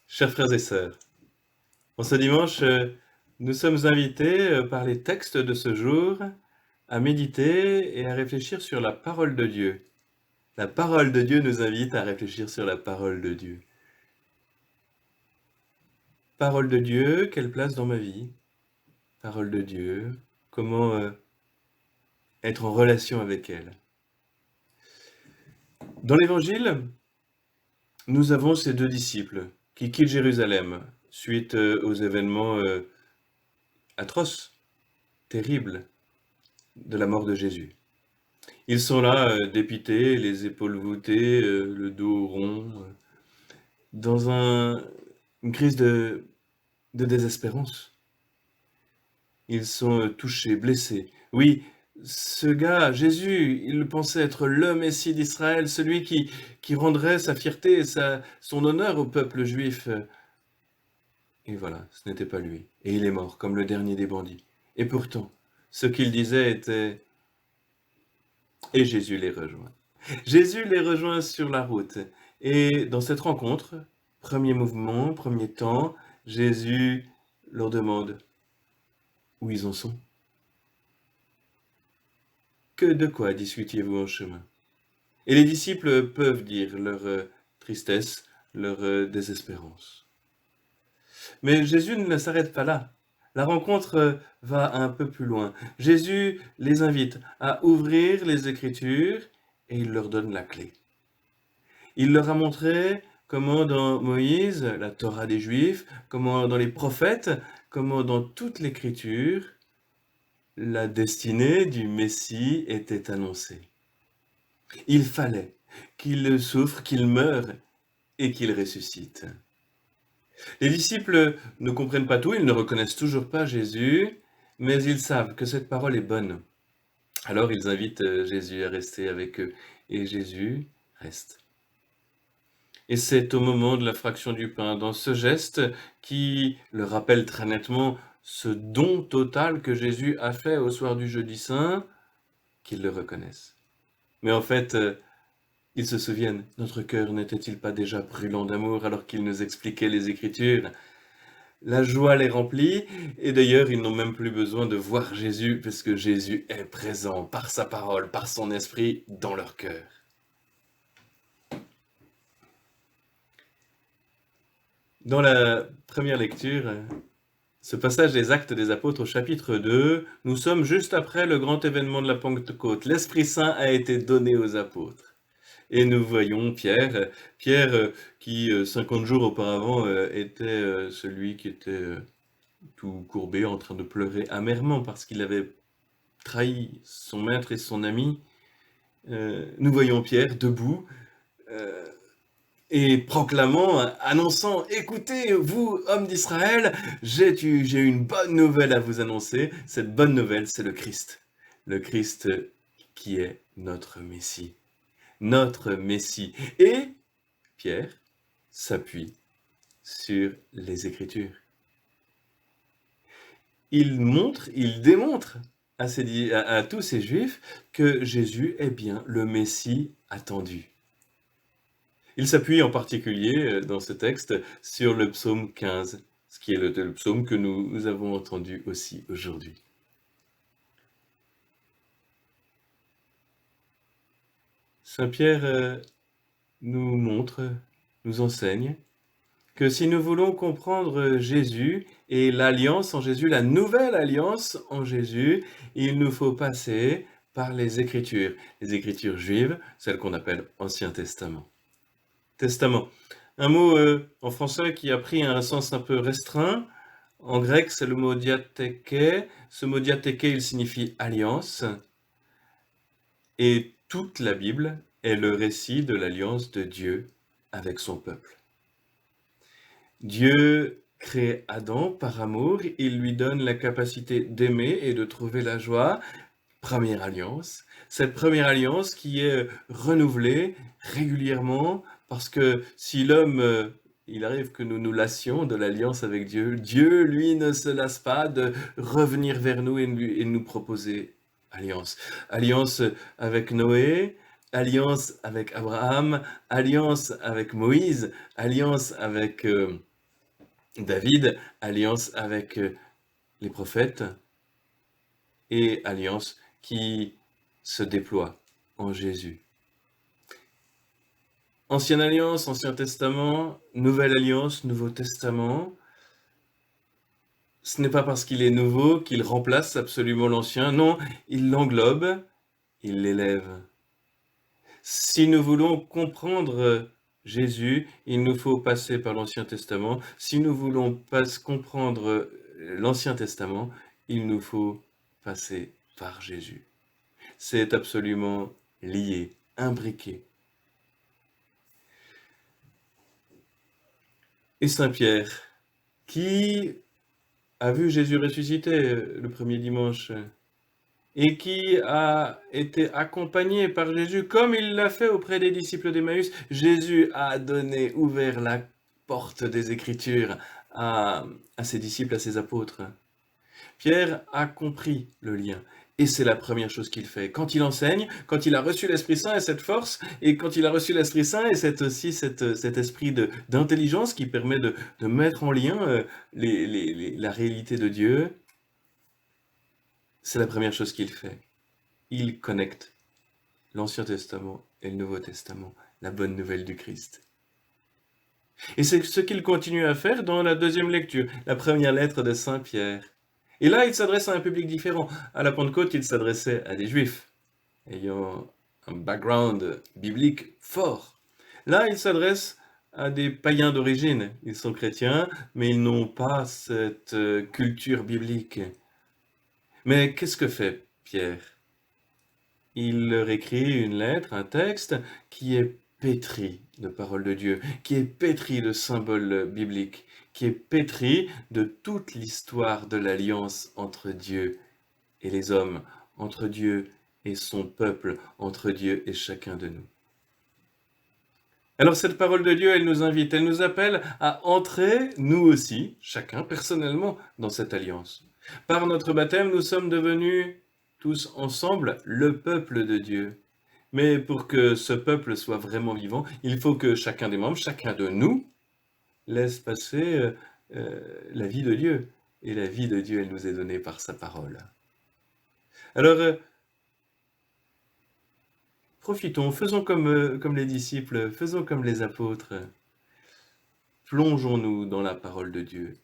Chers frères et sœurs, en ce dimanche, nous sommes invités par les textes de ce jour à méditer et à réfléchir sur la parole de Dieu. La parole de Dieu nous invite à réfléchir sur la parole de Dieu. Parole de Dieu, quelle place dans ma vie? Parole de Dieu, comment être en relation avec elle? Dans l'Évangile, nous avons ces deux disciples qui quittent Jérusalem suite aux événements atroces, terribles de la mort de Jésus. Ils sont là, dépités, les épaules voûtées, le dos rond, dans une crise de désespérance. Ils sont touchés, blessés. Oui, ce gars, Jésus, il pensait être le Messie d'Israël, celui qui rendrait sa fierté et son honneur au peuple juif. Et voilà, ce n'était pas lui. Et il est mort, comme le dernier des bandits. Et pourtant, ce qu'il disait était... Et Jésus les rejoint. Jésus les rejoint sur la route. Et dans cette rencontre, premier mouvement, premier temps, Jésus leur demande où ils en sont. De quoi discutiez-vous en chemin? Et les disciples peuvent dire leur tristesse, leur désespérance. Mais Jésus ne s'arrête pas là. La rencontre va un peu plus loin. Jésus les invite à ouvrir les Écritures et il leur donne la clé. Il leur a montré comment dans Moïse, la Torah des Juifs, comment dans les prophètes, comment dans toute l'Écriture, la destinée du Messie était annoncée. Il fallait qu'il souffre, qu'il meure et qu'il ressuscite. Les disciples ne comprennent pas tout, ils ne reconnaissent toujours pas Jésus, mais ils savent que cette parole est bonne. Alors ils invitent Jésus à rester avec eux et Jésus reste. Et c'est au moment de la fraction du pain, dans ce geste qui leur rappelle très nettement ce don total que Jésus a fait au soir du jeudi saint, qu'ils le reconnaissent. Mais en fait, ils se souviennent, notre cœur n'était-il pas déjà brûlant d'amour alors qu'il nous expliquait les Écritures? La joie les remplit, et d'ailleurs, ils n'ont même plus besoin de voir Jésus, parce que Jésus est présent par sa parole, par son esprit, dans leur cœur. Dans la première lecture, ce passage des Actes des Apôtres au chapitre 2, nous sommes juste après le grand événement de la Pentecôte. L'Esprit Saint a été donné aux apôtres. Et nous voyons Pierre qui 50 jours auparavant était celui qui était tout courbé en train de pleurer amèrement parce qu'il avait trahi son maître et son ami. Nous voyons Pierre debout et proclamant, annonçant: écoutez, vous, hommes d'Israël, j'ai une bonne nouvelle à vous annoncer. Cette bonne nouvelle, c'est le Christ qui est notre Messie. Notre Messie. Et Pierre s'appuie sur les Écritures. Il démontre à tous ces Juifs que Jésus est bien le Messie attendu. Il s'appuie en particulier dans ce texte sur le psaume 15, ce qui est le psaume que nous avons entendu aussi aujourd'hui. Saint Pierre nous montre, nous enseigne que si nous voulons comprendre Jésus et l'alliance en Jésus, la nouvelle alliance en Jésus, il nous faut passer par les Écritures juives, celles qu'on appelle Ancien Testament. Testament, un mot en français qui a pris un sens un peu restreint. En grec, c'est le mot diatheke. Ce mot diatheke, il signifie alliance. Et toute la Bible est le récit de l'alliance de Dieu avec son peuple. Dieu crée Adam par amour, il lui donne la capacité d'aimer et de trouver la joie. Première alliance. Cette première alliance qui est renouvelée régulièrement parce que si l'homme, il arrive que nous nous lassions de l'alliance avec Dieu, Dieu, lui, ne se lasse pas de revenir vers nous et de nous proposer alliance. Alliance avec Noé, alliance avec Abraham, alliance avec Moïse, alliance avec David, alliance avec les prophètes et alliance qui se déploie en Jésus. Ancienne alliance, Ancien Testament, Nouvelle alliance, Nouveau Testament. Ce n'est pas parce qu'il est nouveau qu'il remplace absolument l'ancien, non, il l'englobe, il l'élève. Si nous voulons comprendre Jésus, il nous faut passer par l'Ancien Testament. Si nous voulons comprendre l'Ancien Testament, il nous faut passer par Jésus. C'est absolument lié, imbriqué. Et Saint Pierre, qui a vu Jésus ressuscité le premier dimanche et qui a été accompagné par Jésus comme il l'a fait auprès des disciples d'Emmaüs. Jésus a ouvert la porte des Écritures à ses disciples, à ses apôtres. Pierre a compris le lien. Et c'est la première chose qu'il fait. Quand il enseigne, quand il a reçu l'Esprit Saint et cette force, et quand il a reçu l'Esprit Saint et cet esprit d'intelligence qui permet de mettre en lien la réalité de Dieu, c'est la première chose qu'il fait. Il connecte l'Ancien Testament et le Nouveau Testament, la bonne nouvelle du Christ. Et c'est ce qu'il continue à faire dans la deuxième lecture, la première lettre de Saint Pierre. Et là, il s'adresse à un public différent. À la Pentecôte, il s'adressait à des Juifs, ayant un background biblique fort. Là, il s'adresse à des païens d'origine. Ils sont chrétiens, mais ils n'ont pas cette culture biblique. Mais qu'est-ce que fait Pierre? Il leur écrit une lettre, un texte, qui est pétri de paroles de Dieu, qui est pétri de symboles bibliques, qui est pétri de toute l'histoire de l'alliance entre Dieu et les hommes, entre Dieu et son peuple, entre Dieu et chacun de nous. Alors cette parole de Dieu, elle nous invite, elle nous appelle à entrer, nous aussi, chacun personnellement, dans cette alliance. Par notre baptême, nous sommes devenus tous ensemble le peuple de Dieu. Mais pour que ce peuple soit vraiment vivant, il faut que chacun des membres, chacun de nous, laisse passer la vie de Dieu. Et la vie de Dieu, elle nous est donnée par sa parole. Alors, profitons, faisons comme les disciples, faisons comme les apôtres. Plongeons-nous dans la parole de Dieu.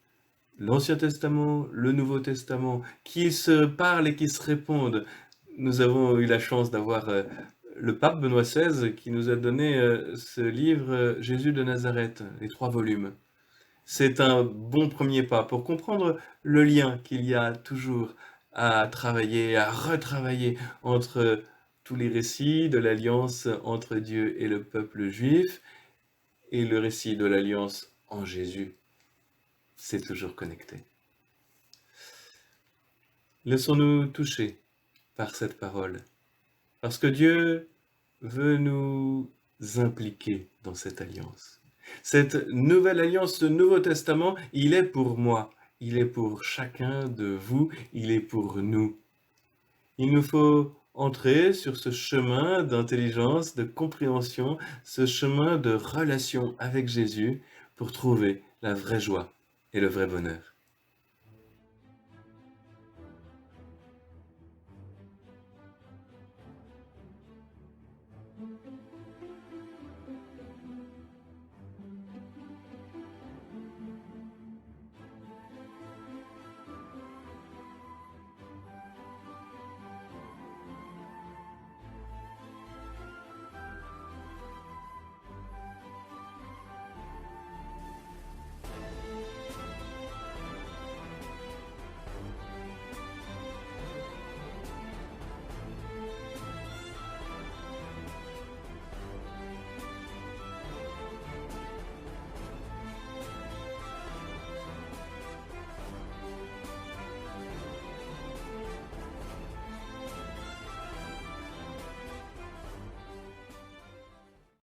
L'Ancien Testament, le Nouveau Testament, qui se parlent et qui se répondent. Nous avons eu la chance d'avoir le pape Benoît XVI qui nous a donné ce livre Jésus de Nazareth, les 3 volumes. C'est un bon premier pas pour comprendre le lien qu'il y a toujours à travailler, à retravailler entre tous les récits de l'alliance entre Dieu et le peuple juif et le récit de l'alliance en Jésus. C'est toujours connecté. Laissons-nous toucher par cette parole, parce que Dieu veut nous impliquer dans cette alliance. Cette nouvelle alliance, ce Nouveau Testament, il est pour moi, il est pour chacun de vous, il est pour nous. Il nous faut entrer sur ce chemin d'intelligence, de compréhension, ce chemin de relation avec Jésus pour trouver la vraie joie et le vrai bonheur.